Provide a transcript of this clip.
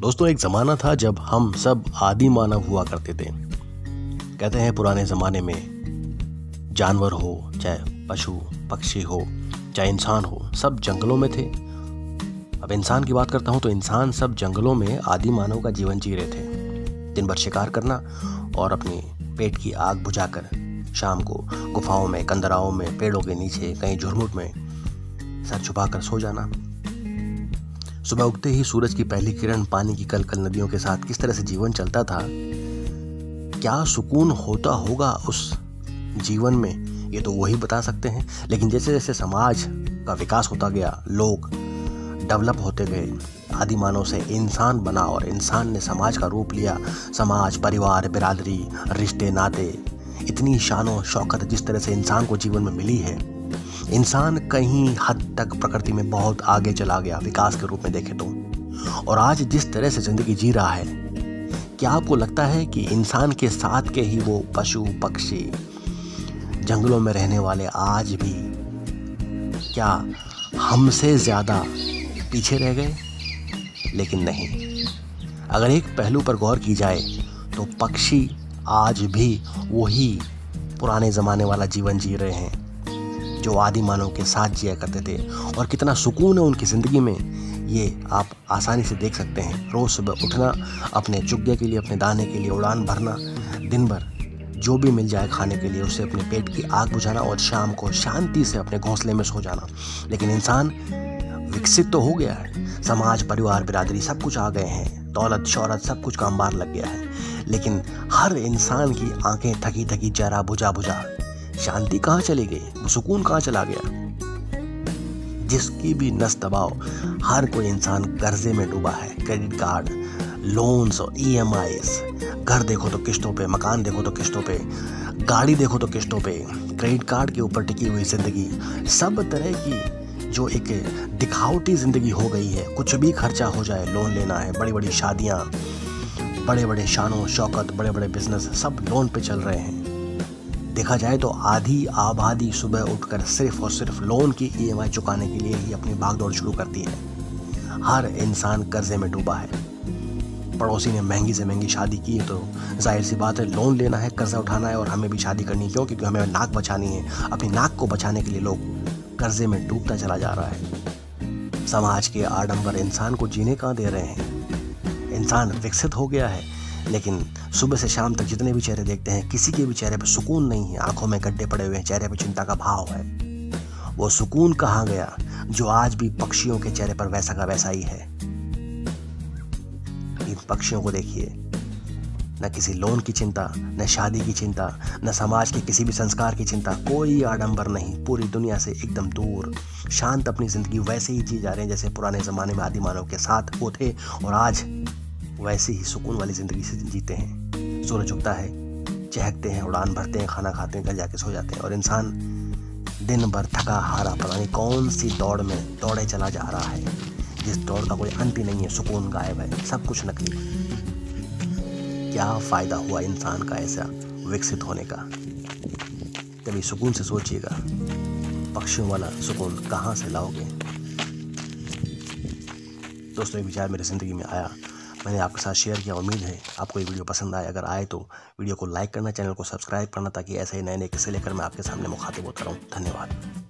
दोस्तों, एक ज़माना था जब हम सब आदि मानव हुआ करते थे। कहते हैं पुराने ज़माने में जानवर हो, चाहे पशु पक्षी हो, चाहे इंसान हो, सब जंगलों में थे। अब इंसान की बात करता हूँ तो इंसान सब जंगलों में आदि मानव का जीवन जी रहे थे। दिन भर शिकार करना और अपने पेट की आग बुझाकर शाम को गुफाओं में, कंदराओं में, पेड़ों के नीचे, कहीं झुरमुट में सर छुपाकर सो जाना। सुबह उगते ही सूरज की पहली किरण पानी की कलकल नदियों के साथ किस तरह से जीवन चलता था, क्या सुकून होता होगा उस जीवन में, ये तो वही बता सकते हैं। लेकिन जैसे जैसे समाज का विकास होता गया, लोग डेवलप होते गए, आदि मानव से इंसान बना और इंसान ने समाज का रूप लिया। समाज, परिवार, बिरादरी, रिश्ते, नाते, इतनी शानो शौकत जिस तरह से इंसान को जीवन में मिली है, इंसान कहीं हद तक प्रकृति में बहुत आगे चला गया विकास के रूप में देखे तो। और आज जिस तरह से जिंदगी जी रहा है, क्या आपको लगता है कि इंसान के साथ के ही वो पशु पक्षी, जंगलों में रहने वाले आज भी क्या हमसे ज्यादा पीछे रह गए? लेकिन नहीं। अगर एक पहलू पर गौर की जाए तो पक्षी आज भी वही पुराने जमाने वाला जीवन जी रहे हैं जो आदि मानव के साथ जिया करते थे। और कितना सुकून है उनकी ज़िंदगी में, ये आप आसानी से देख सकते हैं। रोज़ सुबह उठना, अपने चुग्गे के लिए, अपने दाने के लिए उड़ान भरना, दिन भर जो भी मिल जाए खाने के लिए उससे अपने पेट की आग बुझाना और शाम को शांति से अपने घोंसले में सो जाना। लेकिन इंसान विकसित तो हो गया है, समाज, परिवार, बिरादरी सब कुछ आ गए हैं, दौलत शौहरत सब कुछ का अंबार लग गया है, लेकिन हर इंसान की आंखें थकी थकी, चेहरा बुझा बुझा, शांति कहाँ चली गई, वो सुकून कहाँ चला गया? जिसकी भी नस दबाओ, हर कोई इंसान कर्जे में डूबा है। क्रेडिट कार्ड, लोन्स और EMIs, घर देखो तो किस्तों पे, मकान देखो तो किस्तों पे, गाड़ी देखो तो किस्तों पे, क्रेडिट कार्ड के ऊपर टिकी हुई जिंदगी, सब तरह की जो एक दिखावटी जिंदगी हो गई है। कुछ भी खर्चा हो जाए, लोन लेना है, बड़ी बड़ी शादियाँ, बड़े बड़े शानो शौकत, बड़े बड़े बिजनेस सब लोन पे चल रहे हैं। देखा जाए तो आधी आबादी सुबह उठकर सिर्फ और सिर्फ लोन की EMI चुकाने के लिए ही अपनी भागदौड़ शुरू करती है। हर इंसान कर्जे में डूबा है। पड़ोसी ने महंगी से महंगी शादी की है तो जाहिर सी बात है लोन लेना है, कर्जा उठाना है और हमें भी शादी करनी है। क्यों? क्योंकि हमें नाक बचानी है। अपनी नाक को बचाने के लिए लोग कर्जे में डूबता चला जा रहा है। समाज के आडंबर इंसान को जीने कहाँ दे रहे हैं। इंसान विकसित हो गया है, लेकिन सुबह से शाम तक जितने भी चेहरे देखते हैं, किसी के भी चेहरे पे सुकून नहीं है। आंखों में गड्ढे पड़े हुए हैं, चेहरे पे चिंता का भाव है। वो सुकून कहाँ गया जो आज भी पक्षियों के चेहरे पर वैसा का वैसा ही है। इन पक्षियों को देखिए, न किसी लोन की चिंता, न शादी की चिंता, न समाज के किसी भी संस्कार की चिंता, कोई आडंबर नहीं। पूरी दुनिया से एकदम दूर, शांत अपनी जिंदगी वैसे ही जी जा रहे हैं जैसे पुराने जमाने में आदि मानव के साथ वो थे, और आज वैसे ही सुकून वाली जिंदगी से जीते हैं। सूरज उगता है, चहकते हैं, उड़ान भरते हैं, खाना खाते हैं, घर जाके सो जाते हैं, और इंसान दिन भर थका हारा पता नहीं कौन सी दौड़ में दौड़े चला जा रहा है, जिस दौड़ का कोई अंत ही नहीं है। सुकून गायब है, सब कुछ नकली। क्या फायदा हुआ इंसान का ऐसा विकसित होने का? कभी सुकून से सोचिएगा, पक्षियों वाला सुकून कहाँ से लाओगे? दोस्तों, ये विचार मेरी जिंदगी में आया, मैंने आपके साथ शेयर किया। उम्मीद है आपको ये वीडियो पसंद आए। अगर आए तो वीडियो को लाइक करना, चैनल को सब्सक्राइब करना, ताकि ऐसे ही नए नए किस्से लेकर मैं आपके सामने मुखातिब होता रहूं। धन्यवाद।